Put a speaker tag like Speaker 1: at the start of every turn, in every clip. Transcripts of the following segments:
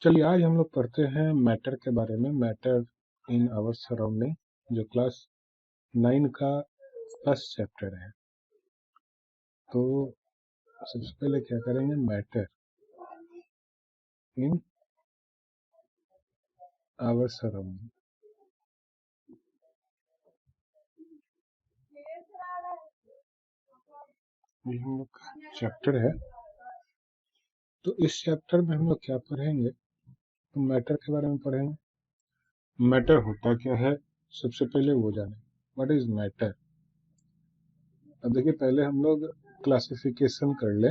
Speaker 1: चलिए आज हम लोग पढ़ते हैं मैटर के बारे में। मैटर इन आवर सराउंडिंग, जो क्लास 9 का फर्स्ट चैप्टर है। तो सबसे पहले क्या करेंगे, मैटर इन आवर सराउंडिंग। ये हम लोग का चैप्टर है। तो इस चैप्टर में हम लोग क्या पढ़ेंगे, तो मैटर के बारे में पढ़ेंगे। मैटर होता क्या है, सबसे पहले वो जाने व्हाट इज मैटर। अब देखिए, पहले हम लोग क्लासिफिकेशन कर ले।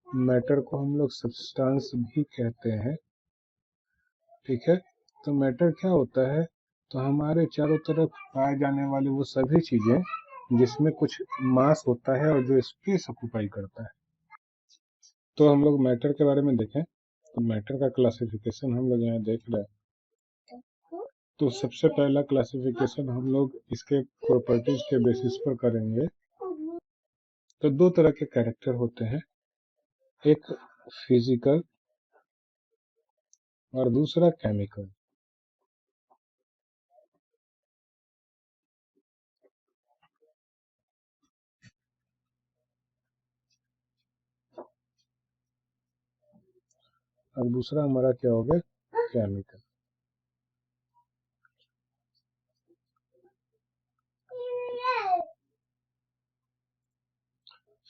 Speaker 1: मैटर को हम लोग सब्सटेंस भी कहते हैं, ठीक है। तो मैटर क्या होता है, तो हमारे चारों तरफ पाए जाने वाले वो सभी चीजें जिसमें कुछ मास होता है और जो स्पेस ऑक्यूपाई करता है। तो हम लोग मैटर के बारे में देखें, तो मैटर का क्लासिफिकेशन हम लोग यहाँ देख रहे हैं। तो सबसे पहला क्लासिफिकेशन हम लोग इसके प्रॉपर्टीज के बेसिस पर करेंगे। तो दो तरह के कैरेक्टर होते हैं, एक फिजिकल और दूसरा केमिकल। और दूसरा हमारा क्या हो गया, केमिकल।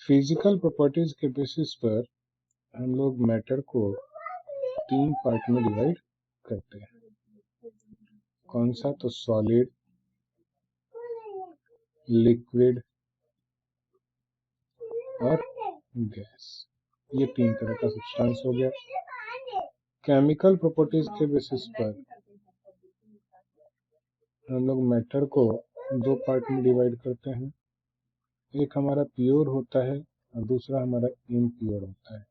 Speaker 1: फिजिकल प्रॉपर्टीज के बेसिस पर हम लोग मैटर को 3 पार्ट में डिवाइड करते हैं। कौन सा, तो सॉलिड, लिक्विड और गैस। ये 3 तरह का सब्सटेंस हो गया। केमिकल प्रॉपर्टीज के बेसिस पर हम लोग मैटर को 2 पार्ट में डिवाइड करते हैं। एक हमारा प्योर होता है और दूसरा हमारा इम्प्योर होता है।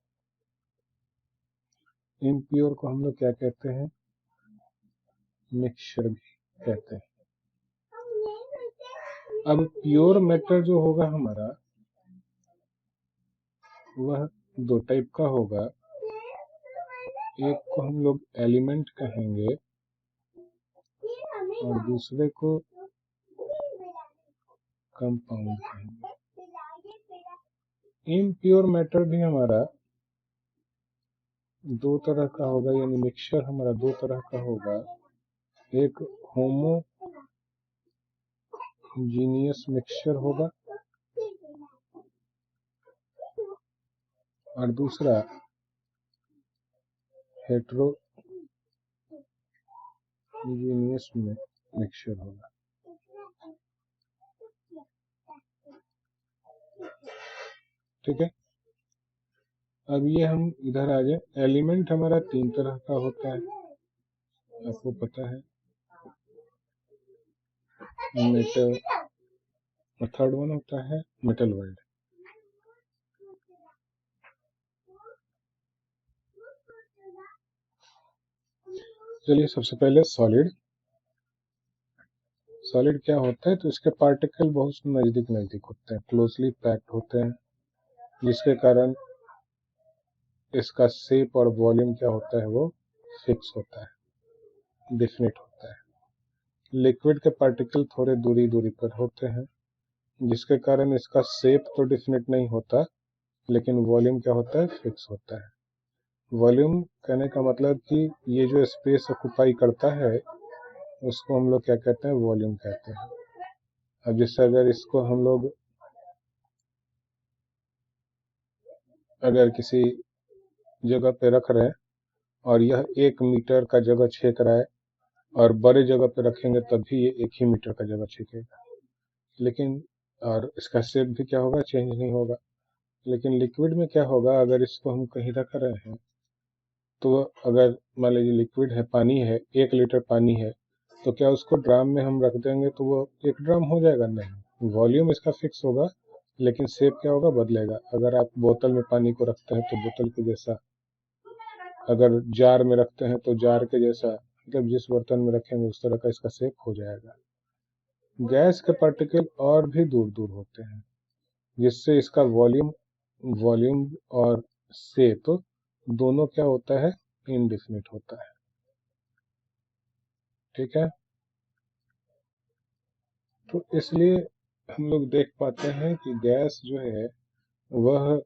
Speaker 1: इम्प्योर को हम लोग क्या कहते हैं, मिक्सचर भी कहते हैं। अब प्योर मैटर जो होगा हमारा, वह 2 टाइप का होगा। एक को हम लोग एलिमेंट कहेंगे और दूसरे को कंपाउंड कहेंगे। इम्प्योर मैटर भी हमारा 2 तरह का होगा, यानी मिक्सचर हमारा 2 तरह का होगा। एक होमोजीनियस मिक्सचर होगा और दूसरा हेट्रोजीनियस मिक्सचर होगा। ठीक है। अब ये हम इधर आ जाए। एलिमेंट हमारा 3 तरह का होता है, आपको पता है, मेटल, और थर्ड वन होता है मेटल वर्ल्ड। चलिए सबसे पहले सॉलिड। सॉलिड क्या होता है, तो इसके पार्टिकल बहुत नजदीक नजदीक होते हैं, क्लोजली पैक्ड होते हैं, जिसके कारण इसका शेप और वॉल्यूम क्या होता है, वो फिक्स होता है, डिफिनिट होता है। लिक्विड के पार्टिकल थोड़े दूरी दूरी पर होते हैं, जिसके कारण इसका शेप तो डिफिनिट नहीं होता, लेकिन वॉल्यूम क्या होता है, फिक्स होता है। वॉल्यूम कहने का मतलब कि ये जो स्पेस ऑक्यूपाई करता है, उसको हम लोग क्या कहते हैं, वॉल्यूम कहते हैं। अब जैसे अगर इसको हम लोग अगर किसी जगह पे रख रहे हैं और यह 1 मीटर का जगह छेक रहा है, और बड़े जगह पे रखेंगे तब भी ये 1 ही मीटर का जगह छेकेगा, लेकिन और इसका शेप भी क्या होगा, चेंज नहीं होगा। लेकिन लिक्विड में क्या होगा, अगर इसको हम कहीं रख रहे हैं, तो अगर मान लीजिए लिक्विड है, पानी है, 1 लीटर पानी है, तो क्या उसको ड्राम में हम रख देंगे तो वो 1 ड्राम हो जाएगा, नहीं। वॉल्यूम इसका फिक्स होगा, लेकिन शेप क्या होगा, बदलेगा। अगर आप बोतल में पानी को रखते हैं तो बोतल के जैसा, अगर जार में रखते हैं तो जार के जैसा, मतलब जिस बर्तन में रखेंगे उस तरह का इसका शेप हो जाएगा। गैस के पार्टिकल और भी दूर दूर होते हैं, जिससे इसका वॉल्यूम वॉल्यूम और शेप दोनों क्या होता है, इनडिफिनिट होता है। ठीक है, तो इसलिए हम लोग देख पाते हैं कि गैस जो है वह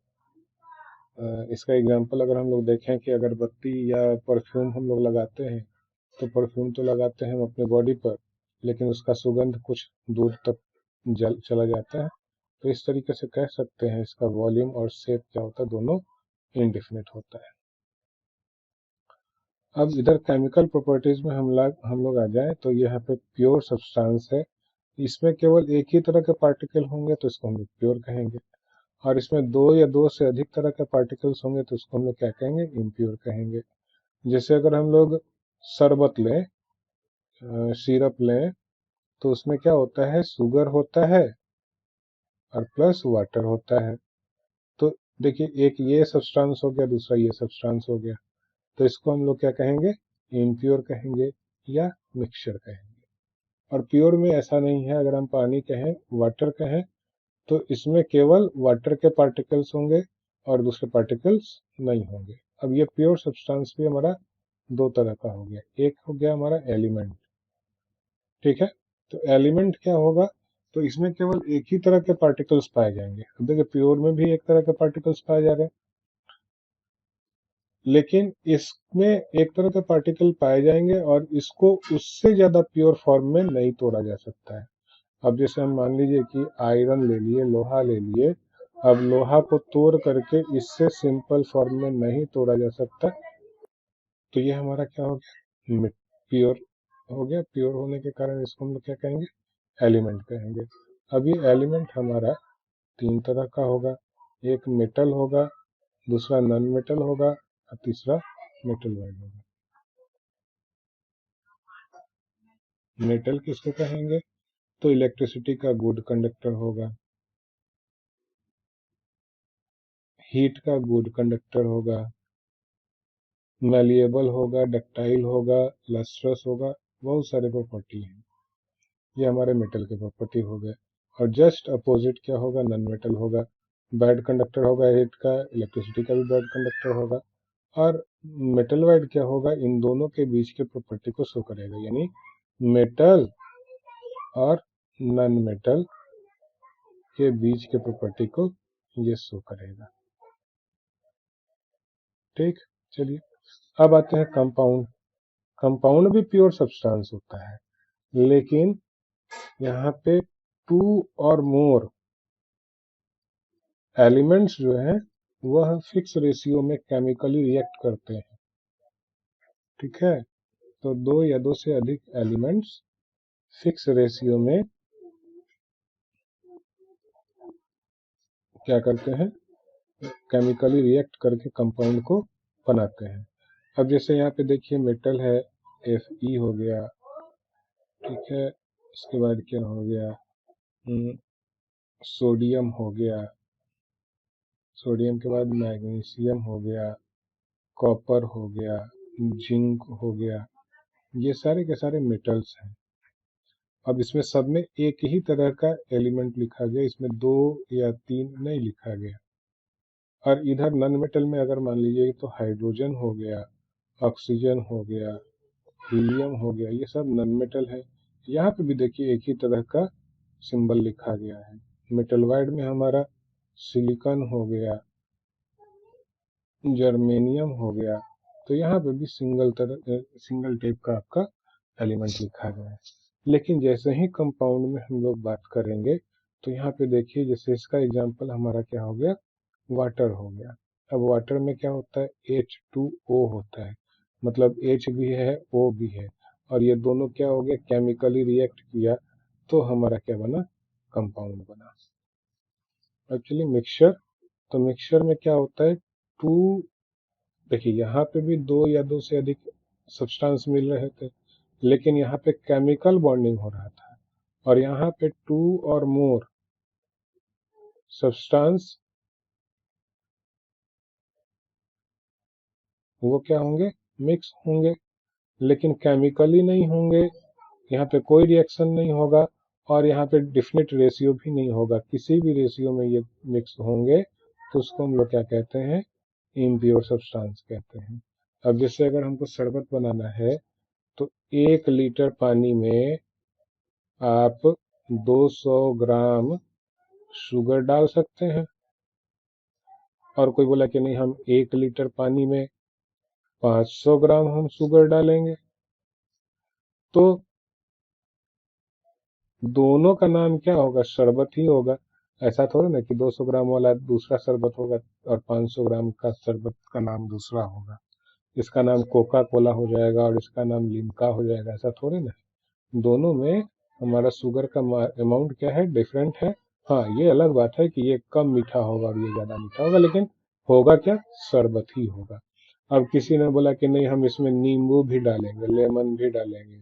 Speaker 1: इसका एग्जांपल अगर हम लोग देखें कि अगरबत्ती या परफ्यूम हम लोग लगाते हैं, तो परफ्यूम तो लगाते हैं हम अपने बॉडी पर, लेकिन उसका सुगंध कुछ दूर तक चला जाता है। तो इस तरीके से कह सकते हैं इसका वॉल्यूम और शेप क्या होता है, दोनों इनडिफिनिट होता है। अब इधर केमिकल प्रॉपर्टीज में हम लोग आ जाएं तो यहाँ पे प्योर सब्सटेंस है, इसमें केवल एक ही तरह के पार्टिकल होंगे तो इसको हम लोग प्योर कहेंगे, और इसमें दो या दो से अधिक तरह के पार्टिकल्स होंगे तो इसको हम लोग क्या कहेंगे, इम्प्योर कहेंगे। जैसे अगर हम लोग शरबत लें, सिरप लें, तो उसमें क्या होता है, शुगर होता है और प्लस वाटर होता है। तो देखिए, एक ये सब्सटेंस हो गया, दूसरा ये सब्सटेंस हो गया, तो इसको हम लोग क्या कहेंगे, इम्प्योर कहेंगे या मिक्सचर कहेंगे। और प्योर में ऐसा नहीं है, अगर हम पानी कहें, वाटर कहें, तो इसमें केवल वाटर के पार्टिकल्स होंगे और दूसरे पार्टिकल्स नहीं होंगे। अब ये प्योर सब्सटेंस भी हमारा दो तरह का हो गया, एक हो गया हमारा एलिमेंट। ठीक है, तो एलिमेंट क्या होगा, तो इसमें केवल एक ही तरह के पार्टिकल्स पाए जाएंगे। अब देखिए, प्योर में भी एक तरह के पार्टिकल्स पाए जा रहे हैं, लेकिन इसमें एक तरह के पार्टिकल पाए जाएंगे और इसको उससे ज्यादा प्योर फॉर्म में नहीं तोड़ा जा सकता है। अब जैसे हम मान लीजिए कि आयरन ले लिए, लोहा ले लिए, अब लोहा को तोड़ करके इससे सिंपल फॉर्म में नहीं तोड़ा जा सकता, तो ये हमारा क्या हो गया, प्योर हो गया। प्योर होने के कारण इसको हम लोग क्या कहेंगे, एलिमेंट कहेंगे। अब ये एलिमेंट हमारा तीन तरह का होगा, एक मेटल होगा, दूसरा नॉन मेटल होगा और तीसरा मेटल वाइड होगा। मेटल किसको कहेंगे, तो इलेक्ट्रिसिटी का गुड कंडक्टर होगा, हीट का गुड कंडक्टर होगा, मैलिएबल होगा, डक्टाइल होगा, लस्ट्रस होगा, बहुत सारे प्रॉपर्टी हैं। ये हमारे मेटल के प्रॉपर्टी हो गए। और जस्ट अपोजिट क्या होगा, नॉन मेटल होगा, बैड कंडक्टर होगा हीट का, इलेक्ट्रिसिटी का भी बैड कंडक्टर होगा। और मेटल वाइड क्या होगा, इन दोनों के बीच के प्रॉपर्टी को शो करेगा, यानी मेटल और नॉन मेटल के बीच के प्रॉपर्टी को ये शो करेगा। ठीक, चलिए अब आते हैं कंपाउंड। कंपाउंड भी प्योर सब्सटेंस होता है, लेकिन यहाँ पे टू और मोर एलिमेंट्स जो हैं वह फिक्स रेशियो में केमिकली रिएक्ट करते हैं। ठीक है, तो दो या दो से अधिक एलिमेंट्स फिक्स रेशियो में क्या करते हैं, केमिकली रिएक्ट करके कंपाउंड को बनाते हैं। अब जैसे यहाँ पे देखिए मेटल है, Fe हो गया, ठीक है, इसके बाद क्या हो गया, सोडियम हो गया, सोडियम के बाद मैग्नीशियम हो गया, कॉपर हो गया, जिंक हो गया, ये सारे के सारे मेटल्स हैं। अब इसमें सब में एक ही तरह का एलिमेंट लिखा गया, इसमें दो या तीन नहीं लिखा गया। और इधर नॉन मेटल में अगर मान लीजिए तो हाइड्रोजन हो गया, ऑक्सीजन हो गया, हीलियम हो गया, ये सब नॉन मेटल है। यहाँ पे भी देखिए एक ही तरह का सिंबल लिखा गया है। मेटल वाइड में हमारा सिलिकॉन हो गया, जर्मेनियम हो गया, तो यहाँ पे भी सिंगल टाइप का आपका एलिमेंट लिखा गया है। लेकिन जैसे ही कंपाउंड में हम लोग बात करेंगे, तो यहाँ पे देखिए जैसे इसका एग्जांपल हमारा क्या हो गया, वाटर हो गया। अब वाटर में क्या होता है, H2O होता है, मतलब H भी है O भी है, और ये दोनों क्या हो गया, केमिकली रिएक्ट किया तो हमारा क्या बना, कंपाउंड बना। एक्चुअली मिक्सचर, तो मिक्सचर में क्या होता है, टू, देखिए यहाँ पे भी दो या दो से अधिक सब्सटेंस मिल रहे थे, लेकिन यहाँ पे केमिकल बॉन्डिंग हो रहा था, और यहाँ पे टू और मोर सब्सटेंस वो क्या होंगे, मिक्स होंगे, लेकिन केमिकली नहीं होंगे। यहाँ पे कोई रिएक्शन नहीं होगा, और यहाँ पे डिफिनिट रेशियो भी नहीं होगा, किसी भी रेशियो में ये मिक्स होंगे तो उसको हम लोग क्या कहते हैं, इम्प्योर सब्सटेंस कहते हैं। अब जैसे अगर हमको शरबत बनाना है तो 1 लीटर पानी में आप 200 ग्राम शुगर डाल सकते हैं। और कोई बोला कि नहीं, हम 1 लीटर पानी में 500 ग्राम हम शुगर डालेंगे। तो दोनों का नाम क्या होगा? शरबत ही होगा। ऐसा थोड़ा ना कि 200 ग्राम वाला दूसरा शरबत होगा और 500 ग्राम का शरबत का नाम दूसरा होगा। इसका नाम कोका कोला हो जाएगा और इसका नाम लिम्का हो जाएगा, ऐसा थोड़े ना। दोनों में हमारा शुगर का अमाउंट क्या है? डिफरेंट है। हाँ, ये अलग बात है कि ये कम मीठा होगा और ये ज्यादा मीठा होगा, लेकिन होगा क्या? शरबत ही होगा। अब किसी ने बोला कि नहीं, हम इसमें नींबू भी डालेंगे, लेमन भी डालेंगे,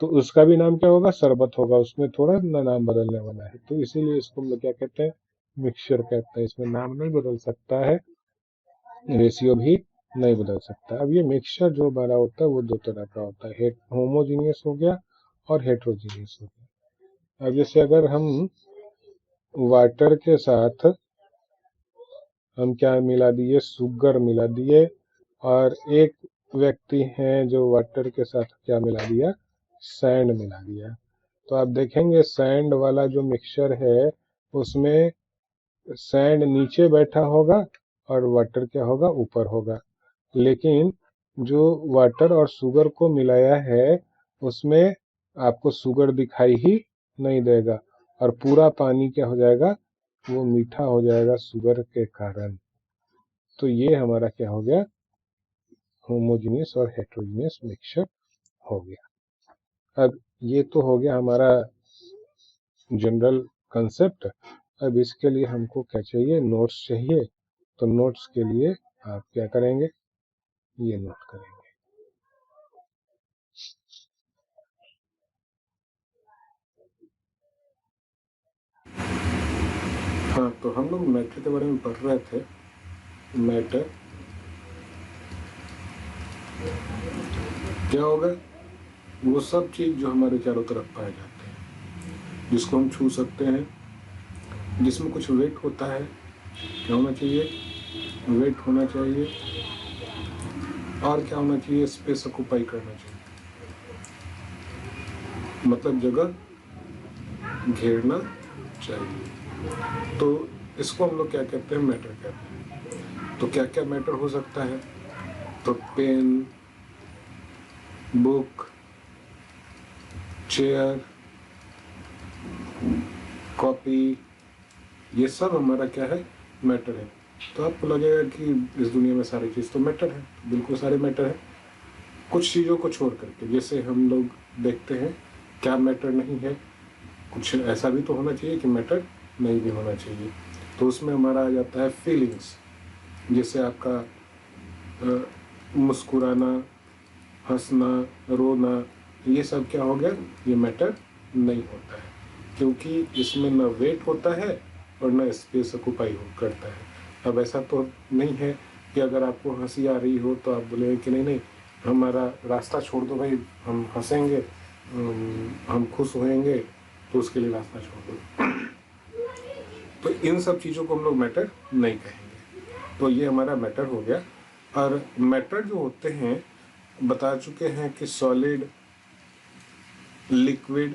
Speaker 1: तो उसका भी नाम क्या होगा? शरबत होगा। उसमें थोड़ा ना नाम बदलने वाला है। तो इसीलिए इसको हम लोग क्या कहते हैं? मिक्सचर कहते हैं। इसमें नाम नहीं बदल सकता है, रेशियो भी नहीं बदल सकता। अब ये मिक्सचर जो हमारा होता है वो दो तरह का होता है, होमोजीनियस हो गया और हेट्रोजीनियस हो गया। अब जैसे अगर हम वाटर के साथ हम क्या मिला दिए? शुगर मिला दिए। और एक व्यक्ति हैं जो वाटर के साथ क्या मिला दिया? सैंड मिला दिया। तो आप देखेंगे सैंड वाला जो मिक्सचर है उसमें सैंड नीचे बैठा होगा और वाटर क्या होगा? ऊपर होगा। लेकिन जो वाटर और शुगर को मिलाया है उसमें आपको शुगर दिखाई ही नहीं देगा और पूरा पानी क्या हो जाएगा? वो मीठा हो जाएगा शुगर के कारण। तो ये हमारा क्या हो गया? होमोजीनियस और हेट्रोजीनियस मिक्सचर हो गया। अब ये तो हो गया हमारा जनरल कंसेप्ट। अब इसके लिए हमको क्या चाहिए? नोट्स चाहिए। तो नोट्स के लिए आप क्या करेंगे? ये नोट करेंगे। हाँ, तो हम लोग मैटर के बारे में पढ़ रहे थे। मैटर क्या होगा? वो सब चीज जो हमारे चारों तरफ पाए जाते हैं, जिसको हम छू सकते हैं, जिसमें कुछ वेट होता है। क्या होना चाहिए? वेट होना चाहिए। और क्या होना चाहिए? स्पेस ऑक्युपाई करना चाहिए, मतलब जगह घेरना चाहिए। तो इसको हम लोग क्या कहते हैं? मैटर कहते हैं। तो क्या क्या मैटर हो सकता है? तो पेन, बुक, चेयर, कॉपी, ये सब हमारा क्या है? मैटर है। तो आपको लगेगा कि इस दुनिया में सारी चीज़ तो मैटर है। बिल्कुल सारे मैटर है, कुछ चीज़ों को छोड़ करके। जैसे हम लोग देखते हैं क्या मैटर नहीं है, कुछ ऐसा भी तो होना चाहिए कि मैटर नहीं भी होना चाहिए। तो उसमें हमारा आ जाता है फीलिंग्स। जैसे आपका मुस्कुराना, हंसना, रोना, ये सब क्या हो गया? ये मैटर नहीं होता है, क्योंकि इसमें न वेट होता है और न स्पेस ऑक्युपाई करता है। अब ऐसा तो नहीं है कि अगर आपको हंसी आ रही हो तो आप बोलेंगे कि नहीं नहीं, हमारा रास्ता छोड़ दो भाई, हम हंसेंगे, हम खुश होएंगे, तो उसके लिए रास्ता छोड़ दो। तो इन सब चीज़ों को हम लोग मैटर नहीं कहेंगे। तो ये हमारा मैटर हो गया। और मैटर जो होते हैं, बता चुके हैं कि सॉलिड, लिक्विड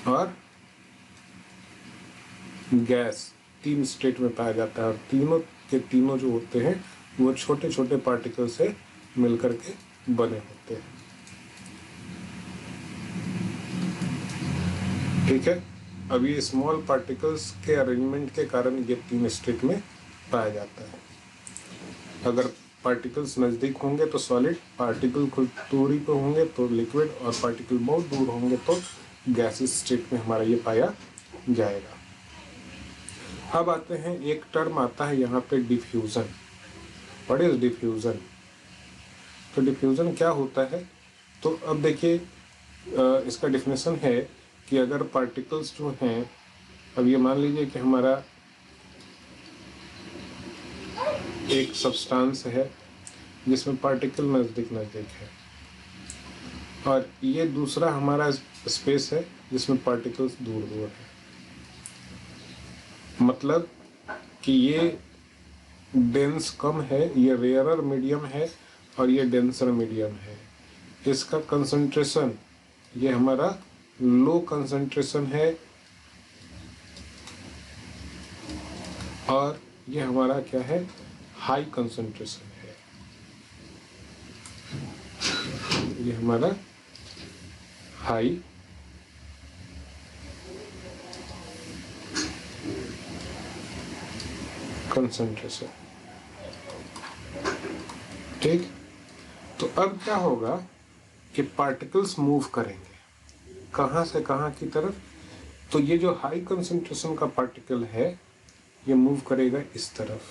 Speaker 1: और गैस, 3 स्टेट में पाया जाता है। और तीनों के तीनों जो होते हैं वो छोटे छोटे पार्टिकल से मिलकर के बने होते हैं। ठीक है। अब ये स्मॉल पार्टिकल्स के अरेंजमेंट के कारण ये 3 स्टेट में पाया जाता है। अगर पार्टिकल्स नज़दीक होंगे तो सॉलिड, पार्टिकल कुछ दूरी पर होंगे तो लिक्विड, और पार्टिकल बहुत दूर होंगे तो गैसेस स्टेट में हमारा ये पाया जाएगा। अब आते हैं, एक टर्म आता है यहाँ पे, डिफ्यूज़न। What is diffusion? तो डिफ्यूज़न क्या होता है? तो अब देखिए, इसका डिफिनेशन है कि अगर पार्टिकल्स जो हैं, अब ये मान लीजिए कि हमारा एक सब्सटेंस है जिसमें पार्टिकल नज़दीक नज़दीक है, और ये दूसरा हमारा स्पेस है जिसमें पार्टिकल्स दूर दूर है। मतलब कि ये डेंस कम है, ये रेयरर मीडियम है और ये डेंसर मीडियम है। इसका कंसंट्रेशन ये हमारा लो कंसंट्रेशन है और ये हमारा क्या है, हाई कंसंट्रेशन है। ये हमारा हाई कंसंट्रेशन। ठीक, तो अब क्या होगा कि पार्टिकल्स मूव करेंगे कहाँ से कहाँ की तरफ। तो ये जो हाई कंसंट्रेशन का पार्टिकल है ये मूव करेगा इस तरफ,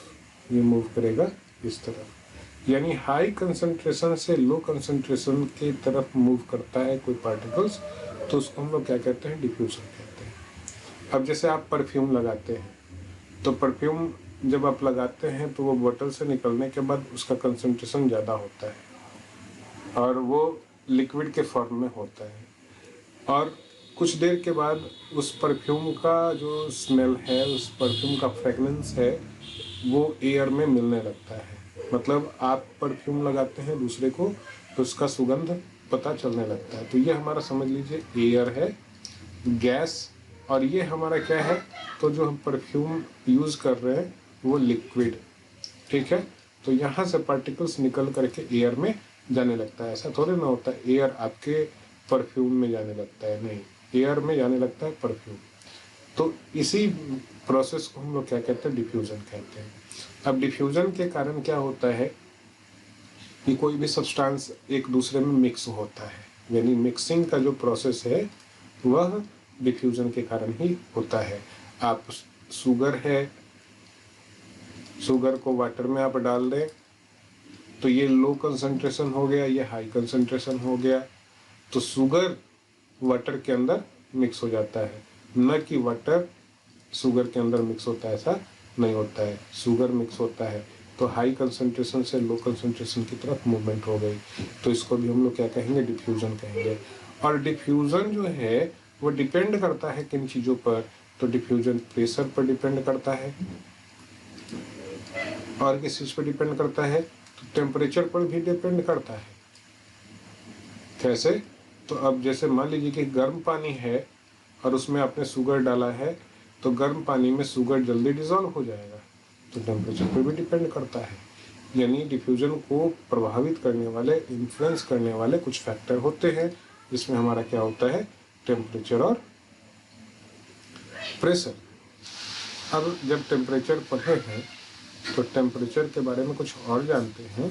Speaker 1: ये मूव करेगा इस तरफ। यानी हाई कंसंट्रेशन से लो कंसंट्रेशन की तरफ मूव करता है कोई पार्टिकल्स, तो उसको हम लोग क्या कहते हैं, डिफ्यूजन कहते हैं। अब जैसे आप परफ्यूम लगाते हैं, तो परफ्यूम जब आप लगाते हैं तो वो बोतल से निकलने के बाद उसका कंसंट्रेशन ज़्यादा होता है और वो लिक्विड के फॉर्म में होता है, और कुछ देर के बाद उस परफ्यूम का जो स्मेल है, उस परफ्यूम का फ्रेगनेंस है, वो एयर में मिलने लगता है। मतलब आप परफ्यूम लगाते हैं दूसरे को तो उसका सुगंध पता चलने लगता है। तो ये हमारा समझ लीजिए एयर है, गैस, और ये हमारा क्या है, तो जो हम परफ्यूम यूज़ कर रहे हैं वो लिक्विड। ठीक है, तो यहाँ से पार्टिकल्स निकल करके एयर में जाने लगता है। ऐसा थोड़े ना होता है एयर आपके परफ्यूम में जाने लगता है, नहीं, एयर में जाने लगता है परफ्यूम। तो इसी प्रोसेस को हम लोग क्या कहते हैं, डिफ्यूजन कहते हैं। अब डिफ्यूजन के कारण क्या होता है कि कोई भी सब्सटेंस एक दूसरे में मिक्स होता है, यानी मिक्सिंग का जो प्रोसेस है वह डिफ्यूजन के कारण ही होता है। आप शुगर है, शुगर को वाटर में आप डाल दें तो ये लो कंसंट्रेशन हो गया, ये हाई कंसंट्रेशन हो गया, तो शुगर वाटर के अंदर मिक्स हो जाता है, न कि वाटर शुगर के अंदर मिक्स होता है, ऐसा नहीं होता है। शुगर मिक्स होता है तो हाई कंसंट्रेशन से लो कंसंट्रेशन की तरफ मूवमेंट हो गई, तो इसको भी हम लोग क्या कहेंगे, डिफ्यूजन कहेंगे। और डिफ्यूजन जो है वो डिपेंड करता है किन चीज़ों पर, तो डिफ्यूजन प्रेशर पर डिपेंड करता है, और किस चीज़ पर डिपेंड करता है, तो टेम्परेचर पर भी डिपेंड करता है। कैसे, तो अब जैसे मान लीजिए कि गर्म पानी है और उसमें आपने शुगर डाला है, तो गर्म पानी में शुगर जल्दी डिजॉल्व हो जाएगा, तो टेम्परेचर पर भी डिपेंड करता है। यानी डिफ्यूजन को प्रभावित करने वाले, इन्फ्लुएंस करने वाले कुछ फैक्टर होते हैं, जिसमें हमारा क्या होता है, टेम्परेचर और प्रेशर। अब जब टेम्परेचर पढ़े हैं तो टेम्परेचर के बारे में कुछ और जानते हैं।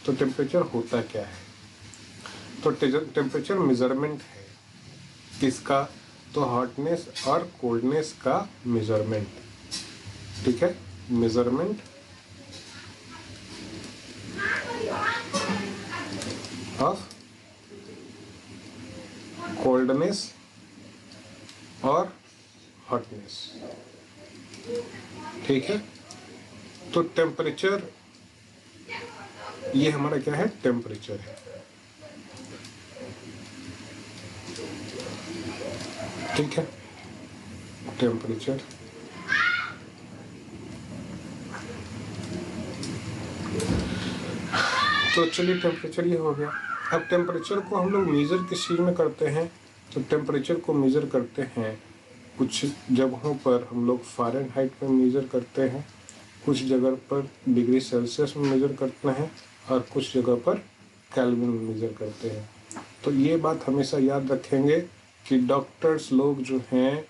Speaker 1: तो टेम्परेचर होता क्या है, तो टेम्परेचर मेजरमेंट है किसका, तो हॉटनेस और कोल्डनेस का मेजरमेंट। ठीक है, मेजरमेंट ऑफ कोल्डनेस और हॉटनेस। ठीक है, तो टेम्परेचर ये हमारा क्या है, टेम्परेचर है। ठीक है, टेम्परेचर। तो चलिए टेम्परेचर ये हो गया। अब टेम्परेचर को हम लोग मेजर किस चीज़ में करते हैं, तो टेम्परेचर को मेजर करते हैं कुछ जगहों पर हम लोग फ़ारेनहाइट में मेजर करते हैं, कुछ जगह पर डिग्री सेल्सियस में मेजर करते हैं, और कुछ जगह पर केल्विन में मेजर करते हैं। तो ये बात हमेशा याद रखेंगे कि डॉक्टर्स लोग जो हैं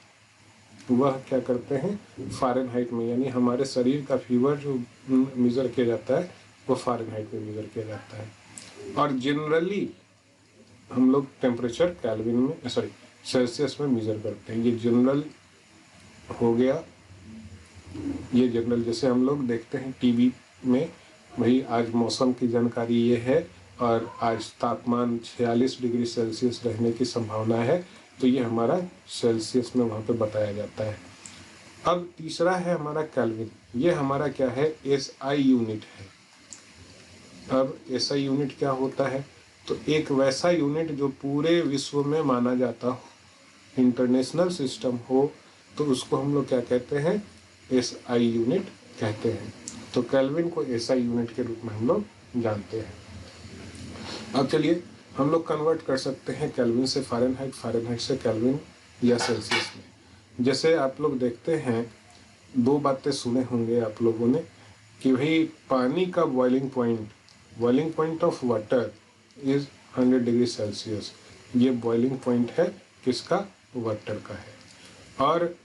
Speaker 1: वह क्या करते हैं, फ़ारेनहाइट में, यानी हमारे शरीर का फीवर जो मेजर किया जाता है वो फ़ारेनहाइट में मेजर किया जाता है। और जनरली हम लोग टेम्परेचर केल्विन में, सॉरी, सेल्सियस में मेजर करते हैं। ये जनरल हो गया, ये जनरल। जैसे हम लोग देखते हैं टीवी में, भाई आज मौसम की जानकारी ये है और आज तापमान 46 डिग्री सेल्सियस रहने की संभावना है, तो ये हमारा सेल्सियस में वहाँ पे बताया जाता है। अब तीसरा है हमारा केल्विन, ये हमारा क्या है, एसआई यूनिट है। अब एसआई यूनिट क्या होता है, तो एक वैसा यूनिट जो पूरे विश्व में माना जाता हो, इंटरनेशनल सिस्टम हो, तो उसको हम लोग क्या कहते हैं, एसआई यूनिट कहते हैं। तो केल्विन को ऐसा यूनिट के रूप में हम लोग जानते हैं। अब चलिए हम लोग कन्वर्ट कर सकते हैं केल्विन से फ़ारेनहाइट, फ़ारेनहाइट से केल्विन या सेल्सियस में। जैसे आप लोग देखते हैं, दो बातें सुने होंगे आप लोगों ने कि भाई पानी का boiling point of water is 100 degree Celsius. ये बॉइलिंग पॉइंट है किसका? वाटर का है। और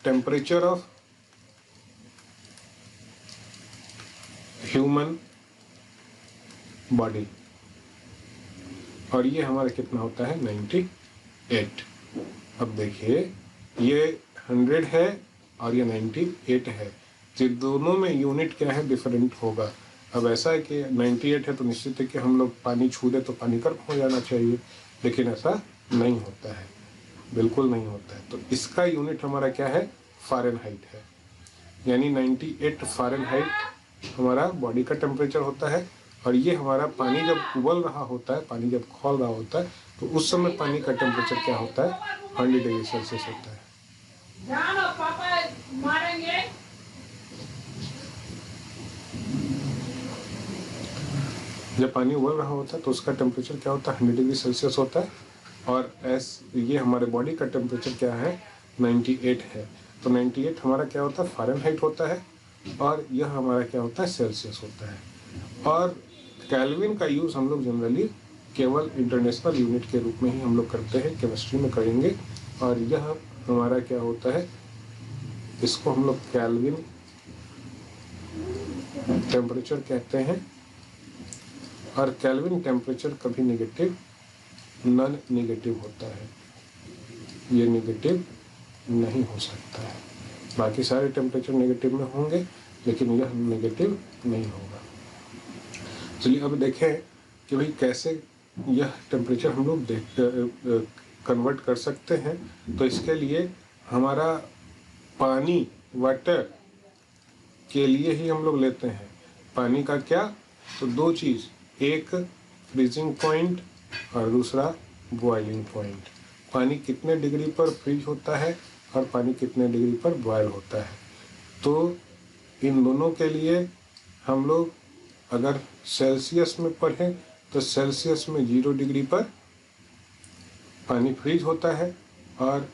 Speaker 1: टेम्परेचर ऑफ ह्यूमन बॉडी, और ये हमारा कितना होता है? 98। अब देखिए ये 100 है और ये 98 है, तो दोनों में यूनिट क्या है? डिफरेंट होगा। अब ऐसा है कि 98 है तो निश्चित है कि हम लोग पानी छू दे तो पानी गर्म हो जाना चाहिए, लेकिन ऐसा नहीं होता है, बिल्कुल नहीं होता है। तो इसका यूनिट हमारा क्या है? फ़ारेनहाइट है। यानी 98 फ़ारेनहाइट हमारा बॉडी का टेम्परेचर होता है। और ये हमारा पानी जब उबल रहा होता है, पानी जब खौल रहा होता है, तो उस समय पानी का टेम्परेचर क्या होता है? 100 डिग्री सेल्सियस होता है।
Speaker 2: पापा मारेंगे।
Speaker 1: जब पानी उबल रहा होता है तो उसका टेम्परेचर क्या होता है? 100 डिग्री सेल्सियस होता है। और ये हमारे बॉडी का टेम्परेचर क्या है? 98 है। तो 98 हमारा क्या होता है? फ़ारेनहाइट होता है। और यह हमारा क्या होता है? सेल्सियस होता है। और केल्विन का यूज़ हम लोग जनरली केवल इंटरनेशनल यूनिट के रूप में ही हम लोग करते हैं, केमिस्ट्री में करेंगे। और यह हमारा क्या होता है? इसको हम लोग केल्विन टेम्परेचर कहते हैं। और केल्विन टेम्परेचर कभी नेगेटिव, नॉन नेगेटिव होता है, ये नेगेटिव नहीं हो सकता है। बाकी सारे टेम्परेचर नेगेटिव में होंगे, लेकिन यह नेगेटिव नहीं होगा। चलिए अब देखें कि भाई कैसे यह टेम्परेचर हम लोग कन्वर्ट कर सकते हैं। तो इसके लिए हमारा पानी, वाटर के लिए ही हम लोग लेते हैं। पानी का क्या? तो दो चीज़, एक फ्रीजिंग पॉइंट और दूसरा बॉइलिंग पॉइंट। पानी कितने डिग्री पर फ्रीज होता है और पानी कितने डिग्री पर बॉयल होता है। तो इन दोनों के लिए हम लोग अगर सेल्सियस में पढ़ें तो सेल्सियस में 0 डिग्री पर पानी फ्रीज होता है और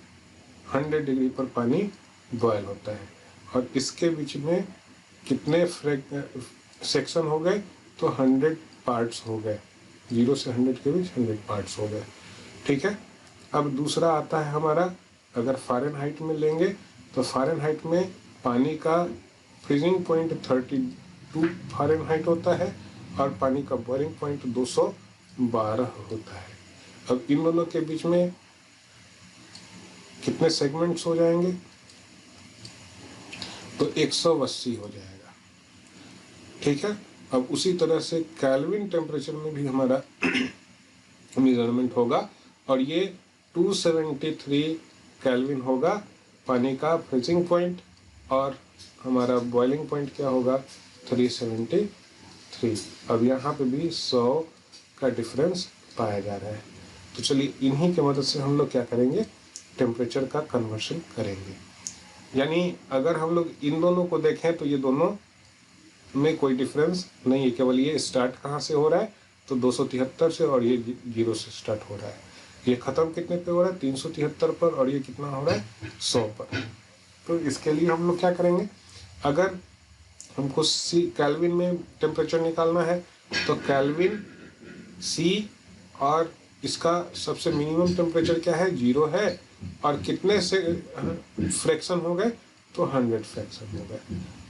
Speaker 1: 100 डिग्री पर पानी बॉयल होता है। और इसके बीच में कितने सेक्शन हो गए? तो 100 पार्ट्स हो गए। 0 से 100 के बीच 100 पार्ट्स हो गए। ठीक है। अब दूसरा आता है हमारा, अगर फ़ारेनहाइट में लेंगे तो फ़ारेनहाइट में पानी का फ्रीजिंग पॉइंट 32 फ़ारेनहाइट होता है और पानी का बॉइलिंग पॉइंट 212 होता है। अब इन दोनों के बीच में कितने सेगमेंट्स हो जाएंगे? तो 180 हो जाएगा। ठीक है। अब उसी तरह से केल्विन टेम्परेचर में भी हमारा मेजरमेंट होगा और ये 273 केल्विन होगा पानी का फ्रीजिंग पॉइंट, और हमारा बॉइलिंग पॉइंट क्या होगा? 373। अब यहाँ पे भी 100 का डिफरेंस पाया जा रहा है। तो चलिए इन्हीं की मदद से हम लोग क्या करेंगे? टेम्परेचर का कन्वर्शन करेंगे। यानी अगर हम लोग इन दोनों को देखें तो ये दोनों में कोई डिफरेंस नहीं है, केवल ये स्टार्ट कहाँ से हो रहा है? तो 273 से, और ये 0 से स्टार्ट हो रहा है। ये ख़त्म कितने पे हो रहा है? 373 पर, और ये कितना हो रहा है? 100 पर। तो इसके लिए हम लोग क्या करेंगे? अगर हमको सी केल्विन में टेम्परेचर निकालना है तो केल्विन सी, और इसका सबसे मिनिमम टेम्परेचर क्या है? 0 है। और कितने से फ्रैक्शन हो गए? तो 100 फ्रैक्शन हो गए।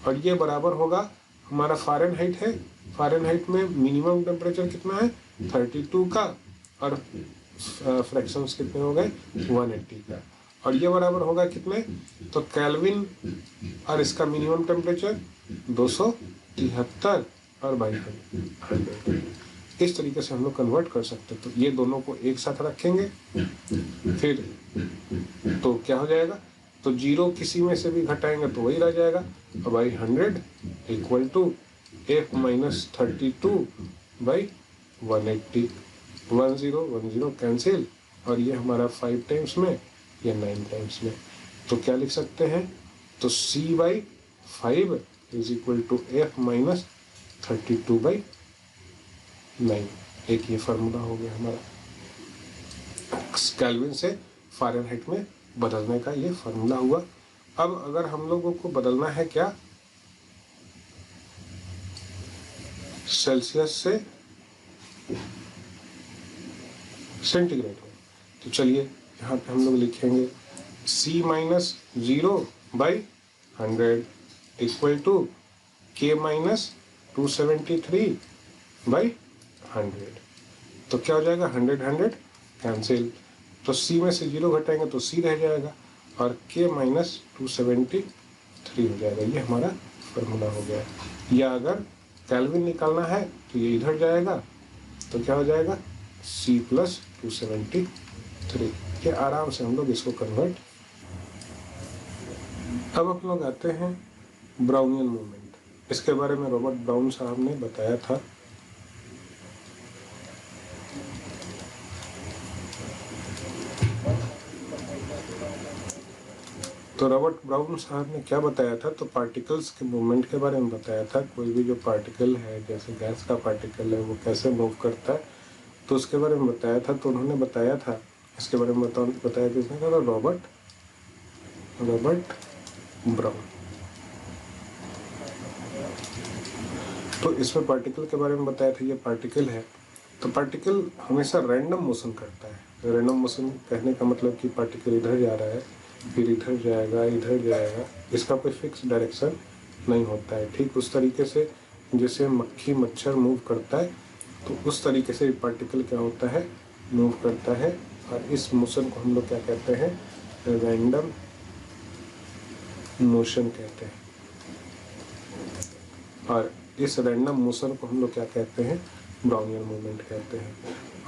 Speaker 1: और ये बराबर होगा हमारा फ़ारेनहाइट है। फ़ारेनहाइट में मिनिमम टेम्परेचर कितना है? 32 का, और फ्रैक्शंस कितने हो गए? 180 का। और ये बराबर होगा कितने? तो केल्विन और इसका मिनिमम टेम्परेचर 273 और बाई 100। इस तरीके से हम लोग कन्वर्ट कर सकते हैं। तो ये दोनों को एक साथ रखेंगे, फिर तो क्या हो जाएगा? तो 0 किसी में से भी घटाएंगे तो वही रह जाएगा। और by 100 equal to F minus 32 by 180। 10 cancel, और ये हमारा 5 टाइम्स में, ये 9 टाइम्स में। तो क्या लिख सकते हैं? तो C/5 is equal to F minus 32/9। एक ये फार्मूला हो गया हमारा, केल्विन से फ़ारेनहाइट में बदलने का ये फार्मूला हुआ। अब अगर हम लोगों को बदलना है क्या, सेल्सियस से सेंटीग्रेड में, तो चलिए यहाँ पे हम लोग लिखेंगे C minus 0/100 equal to K minus 273/100। तो क्या हो जाएगा, 100 कैंसिल, तो C में से 0 घटाएंगे तो C रह जाएगा और K माइनस 273 हो जाएगा। ये हमारा फार्मूला हो गया। या अगर केल्विन निकालना है तो ये इधर जाएगा, तो क्या हो जाएगा C प्लस 273। ये आराम से हम लोग इसको कन्वर्ट। अब हम लोग आते हैं ब्राउनियन मूवमेंट। इसके बारे में रॉबर्ट ब्राउन साहब ने बताया था। तो रॉबर्ट ब्राउन साहब ने क्या बताया था, तो पार्टिकल्स के मूवमेंट के बारे में बताया था। कोई भी जो पार्टिकल है, जैसे गैस का पार्टिकल है, वो कैसे मूव करता है, तो उसके बारे में बताया था। तो उन्होंने बताया था, इसके बारे में बताया किसने था, रॉबर्ट ब्राउन। तो इसमें पार्टिकल के बारे में बताया था। ये पार्टिकल है, तो पार्टिकल हमेशा रैंडम मोशन करता है। रैंडम मोशन कहने का मतलब कि पार्टिकल इधर जा रहा है, फिर इधर जाएगा, इधर जाएगा, इसका कोई फिक्स डायरेक्शन नहीं होता है। ठीक उस तरीके से जैसे मक्खी मच्छर मूव करता है, तो उस तरीके से पार्टिकल क्या होता है, मूव करता है। और इस मोशन को हम लोग क्या कहते हैं, रैंडम मोशन कहते हैं। और इस रैंडम मोशन को हम लोग क्या कहते हैं, ब्राउनियन मूवमेंट कहते हैं।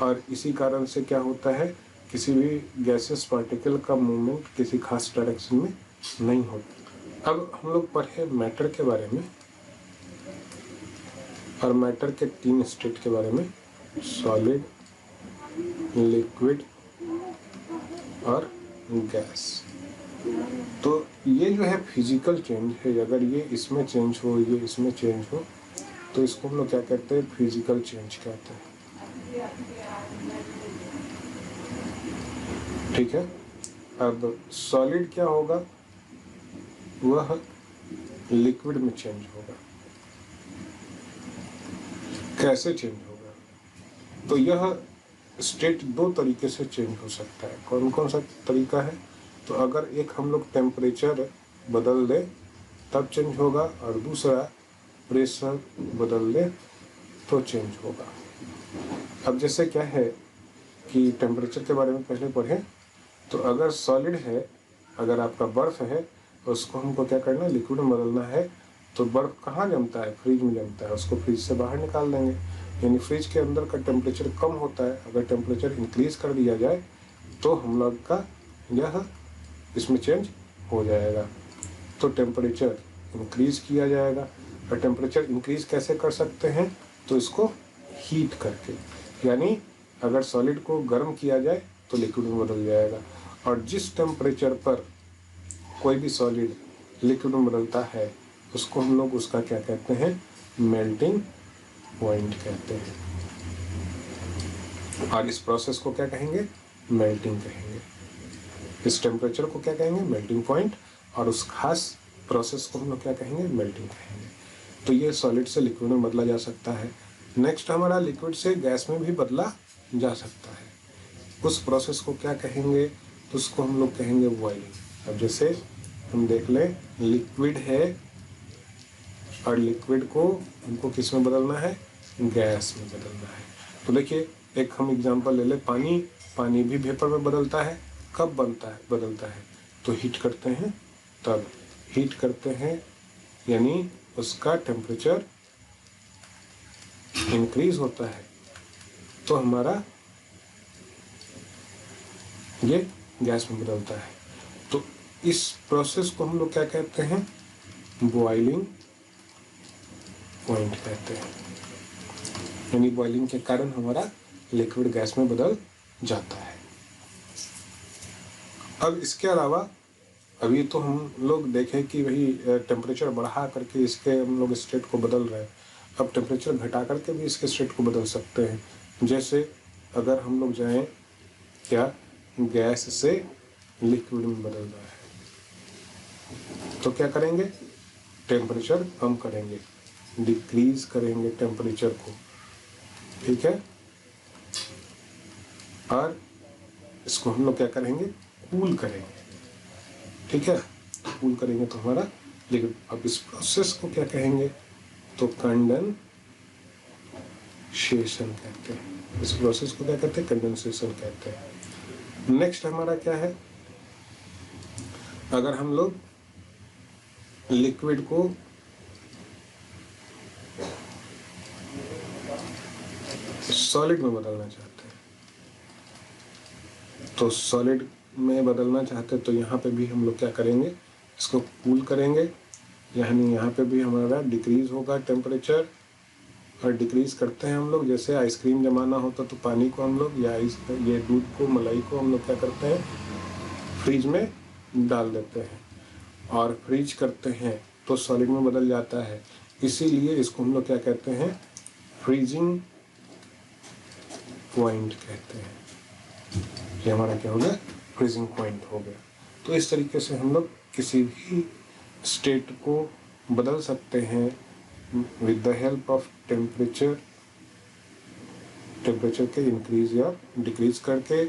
Speaker 1: और इसी कारण से क्या होता है, किसी भी गैसेस पार्टिकल का मूवमेंट किसी खास डायरेक्शन में नहीं होता। अब हम लोग पढ़े मैटर के बारे में, और मैटर के 3 स्टेट के बारे में, सॉलिड, लिक्विड और गैस। तो ये जो है फिजिकल चेंज है। अगर ये इसमें चेंज हो, ये इसमें चेंज हो, तो इसको हम लोग क्या कहते हैं, फिजिकल चेंज कहते हैं। ठीक है। अब सॉलिड क्या होगा, वह लिक्विड में चेंज होगा। कैसे चेंज होगा, तो यह स्टेट 2 तरीके से चेंज हो सकता है। कौन कौन सा तरीका है, तो अगर एक हम लोग टेम्परेचर बदल दे तब चेंज होगा, और दूसरा प्रेशर बदल दे तो चेंज होगा। अब जैसे क्या है कि टेम्परेचर के बारे में पहले पढ़ें, तो अगर सॉलिड है, अगर आपका बर्फ है, उसको हमको क्या करना है, लिक्विड में बदलना है। तो बर्फ कहाँ जमता है, फ्रिज में जमता है, उसको फ्रिज से बाहर निकाल देंगे। यानी फ्रिज के अंदर का टेम्परेचर कम होता है, अगर टेम्परेचर इंक्रीज कर दिया जाए तो हम लोग का यह इसमें चेंज हो जाएगा। तो टेम्परेचर इंक्रीज किया जाएगा। और टेम्परेचर इंक्रीज कैसे कर सकते हैं, तो इसको हीट करके, यानी अगर सॉलिड को गर्म किया जाए तो लिक्विड में बदल जाएगा। और जिस टेम्परेचर पर कोई भी सॉलिड लिक्विड में बदलता है, उसको हम लोग उसका क्या कहते हैं, मेल्टिंग पॉइंट कहते हैं। और इस प्रोसेस को क्या कहेंगे, मेल्टिंग कहेंगे। इस टेम्परेचर को क्या कहेंगे, मेल्टिंग पॉइंट, और उस खास प्रोसेस को हम लोग क्या कहेंगे, मेल्टिंग कहेंगे। तो ये सॉलिड से लिक्विड में बदला जा सकता है। नेक्स्ट हमारा लिक्विड से गैस में भी बदला जा सकता है। उस प्रोसेस को क्या कहेंगे, तो उसको हम लोग कहेंगे बॉइलिंग। अब जैसे हम देख लें, लिक्विड है और लिक्विड को हमको किस में बदलना है, गैस में बदलना है। तो देखिए एक हम एग्जांपल ले लें, पानी भी वेपर में बदलता है। कब बदलता है, तो हीट करते हैं, तब हीट करते हैं, यानी उसका टेम्परेचर इंक्रीज होता है, तो हमारा ये गैस में बदलता है। तो इस प्रोसेस को हम लोग क्या कहते हैं, बॉइलिंग पॉइंट कहते हैं। यानी बॉइलिंग के कारण हमारा लिक्विड गैस में बदल जाता है। अब इसके अलावा अभी तो हम लोग देखें कि वही टेम्परेचर बढ़ा करके इसके हम लोग स्टेट को बदल रहे हैं। अब टेम्परेचर घटा करके भी इसके स्टेट को बदल सकते हैं। जैसे अगर हम लोग जाएं क्या गैस से लिक्विड में बदल रहा है तो क्या करेंगे, टेम्परेचर कम करेंगे, डिक्रीज करेंगे टेम्परेचर को, ठीक है। और इसको हम लोग क्या करेंगे, कूल करेंगे, ठीक है। कूल करेंगे तो हमारा लिक्विड, अब इस प्रोसेस को क्या कहेंगे, तो कंडेंसेशन कहते हैं। इस प्रोसेस को क्या कहते हैं, कंडेंसेशन कहते हैं। नेक्स्ट हमारा क्या है, अगर हम लोग लिक्विड को सॉलिड में बदलना चाहते हैं, तो सॉलिड में बदलना चाहते हैं तो यहाँ पे भी हम लोग क्या करेंगे, इसको कूल करेंगे, यानी यहाँ पे भी हमारा डिक्रीज होगा टेम्परेचर। और डिक्रीज करते हैं हम लोग, जैसे आइसक्रीम जमाना होता तो पानी को हम लोग या ये दूध को, मलाई को हम लोग क्या करते हैं, फ्रिज में डाल देते हैं और फ्रीज करते हैं तो सॉलिड में बदल जाता है। इसीलिए इसको हम लोग क्या कहते हैं, फ्रीजिंग पॉइंट कहते हैं। ये हमारा क्या हो गया, फ्रीजिंग पॉइंट हो गया। तो इस तरीके से हम लोग किसी भी स्टेट को बदल सकते हैं with the help of temperature के इंक्रीज या डिक्रीज करके,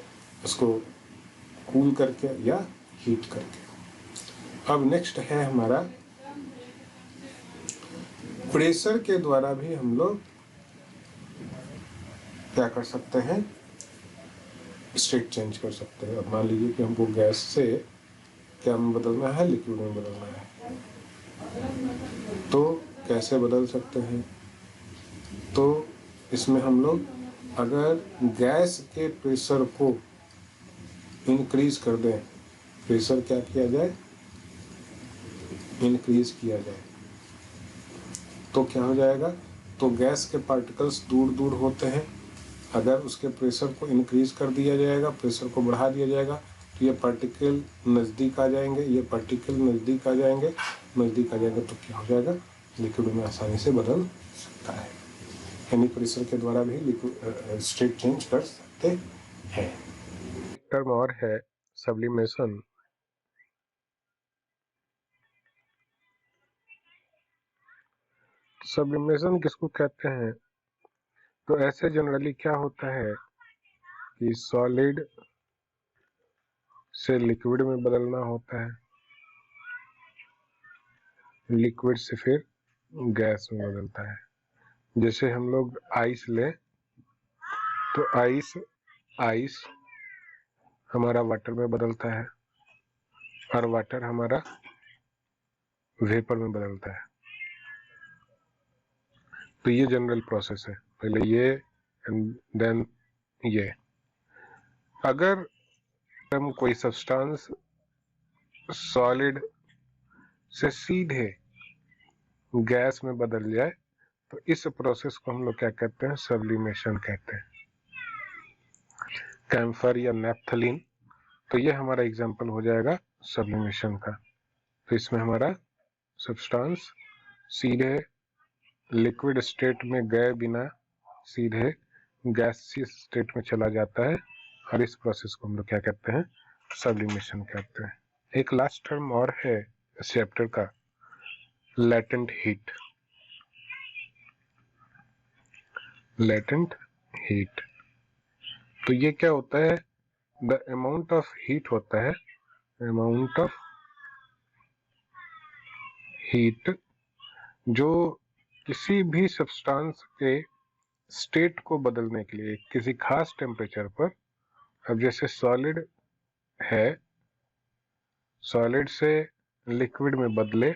Speaker 1: इसको कूल करके या हीट करके। अब नेक्स्ट है हमारा प्रेशर के द्वारा भी हम लोग क्या कर सकते हैं, स्टेट चेंज कर सकते हैं। अब मान लीजिए कि हमको गैस से क्या में बदलना है, लिक्विड में बदलना है, तो कैसे बदल सकते हैं, तो इसमें हम लोग अगर गैस के प्रेशर को इंक्रीज कर दें, प्रेशर क्या किया जाए, इंक्रीज किया जाए, तो क्या हो जाएगा, तो गैस के पार्टिकल्स दूर दूर होते हैं। अगर उसके प्रेशर को इंक्रीज कर दिया जाएगा, प्रेशर को बढ़ा दिया जाएगा, तो ये पार्टिकल नज़दीक आ जाएंगे, ये पार्टिकल नज़दीक आ जाएंगे, तो क्या हो जाएगा, लिक्विड में आसानी से बदल सकता है। यानी प्रेशर के द्वारा भी लिक्विड स्टेट चेंज कर सकते हैं। टर्म और है सब्लिमेशन। सब्लिमेशन किसको कहते हैं, तो ऐसे जनरली क्या होता है कि सॉलिड से लिक्विड में बदलना होता है, लिक्विड से फिर गैस में बदलता है। जैसे हम लोग आइस लें तो आइस हमारा वाटर में बदलता है और वाटर हमारा वेपर में बदलता है। तो ये जनरल प्रोसेस है, पहले ये एंड देन ये। अगर हम कोई सब्सटेंस सॉलिड से सीधे गैस में बदल जाए तो इस प्रोसेस को हम लोग क्या कहते हैं, सब्लिमेशन कहते हैं। कैम्फर या नेप्थलीन, तो ये हमारा एग्जांपल हो जाएगा सब्लिमेशन का। तो इसमें हमारा सब्सटेंस सीधे लिक्विड स्टेट में गए बिना सीधे गैसियस स्टेट में चला जाता है और इस प्रोसेस को हम लोग क्या कहते हैं, सब्लिमेशन कहते हैं। एक लास्ट टर्म और है इस चैप्टर का, लेटेंट हीट। लेटेंट हीट, तो ये क्या होता है, द अमाउंट ऑफ हीट होता है, अमाउंट ऑफ हीट जो किसी भी सब्सटेंस के स्टेट को बदलने के लिए किसी खास टेम्परेचर पर, अब जैसे सॉलिड है, सॉलिड से लिक्विड में बदले,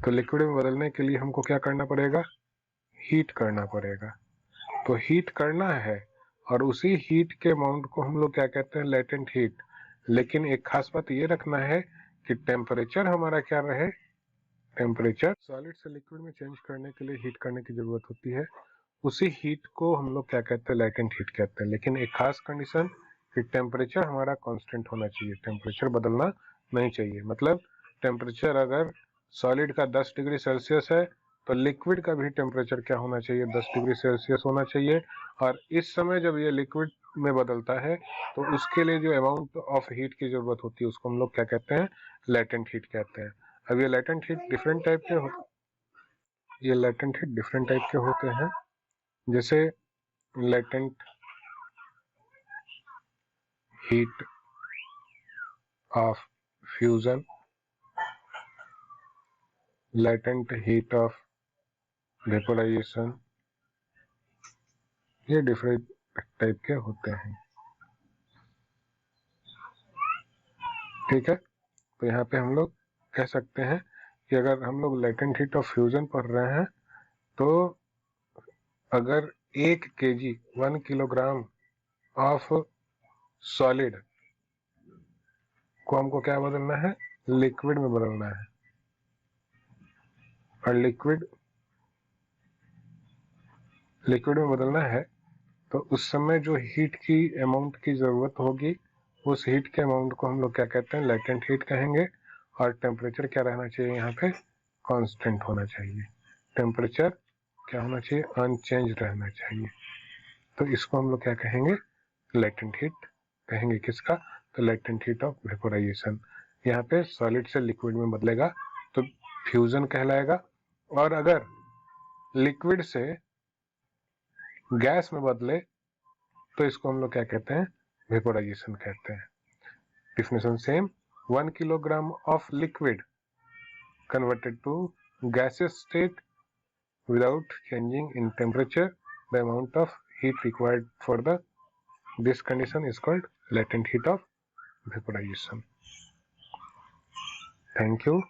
Speaker 1: तो लिक्विड में बदलने के लिए हमको क्या करना पड़ेगा, हीट करना पड़ेगा। तो हीट करना है और उसी हीट के अमाउंट को हम लोग क्या कहते हैं, लेटेंट हीट। लेकिन एक खास बात ये रखना है कि टेम्परेचर हमारा क्या रहे, टेम्परेचर सॉलिड से लिक्विड में चेंज करने के लिए हीट करने की जरूरत होती है, उसी हीट को हम लोग क्या कहते हैं, लेटेंट हीट कहते हैं। लेकिन एक खास कंडीशन कि टेम्परेचर हमारा कांस्टेंट होना चाहिए, टेम्परेचर बदलना नहीं चाहिए। मतलब टेम्परेचर अगर सॉलिड का 10 डिग्री सेल्सियस है तो लिक्विड का भी टेम्परेचर क्या होना चाहिए, 10 डिग्री सेल्सियस होना चाहिए। और इस समय जब ये लिक्विड में बदलता है तो उसके लिए जो अमाउंट ऑफ हीट की जरूरत होती है उसको हम लोग क्या कहते हैं, लेटेंट हीट कहते हैं। अब ये लेटेंट हीट डिफरेंट टाइप के होते हैं। जैसे latent heat of fusion, latent heat of vaporisation, ये डिफरेंट टाइप के होते हैं। ठीक है, तो यहाँ पे हम लोग कह सकते हैं कि अगर हम लोग लेटेंट हीट ऑफ फ्यूजन पढ़ रहे हैं तो अगर 1 kg 1 किलोग्राम ऑफ सॉलिड को हमको क्या बदलना है, लिक्विड में बदलना है। और लिक्विड में बदलना है तो उस समय जो हीट की अमाउंट की जरूरत होगी उस हीट के अमाउंट को हम लोग क्या कहते हैं, लेटेंट हीट कहेंगे। और टेम्परेचर क्या रहना चाहिए, यहाँ पे कांस्टेंट होना चाहिए। टेम्परेचर क्या होना चाहिए, अनचेंज रहना चाहिए। तो इसको हम लोग क्या कहेंगे, लेटेंट हीट कहेंगे। किसका, तो लेटेंट हीट ऑफ वेपोराइजेशन। यहाँ पे सॉलिड से लिक्विड में बदलेगा तो फ्यूजन कहलाएगा। और अगर लिक्विड से गैस में बदले तो इसको हम लोग क्या कहते हैं, वेपोराइजेशन कहते हैं। Definition same, 1 kilogram of liquid converted to gaseous state without changing in temperature, the amount of heat required for this condition is called latent heat of vaporization. Thank you.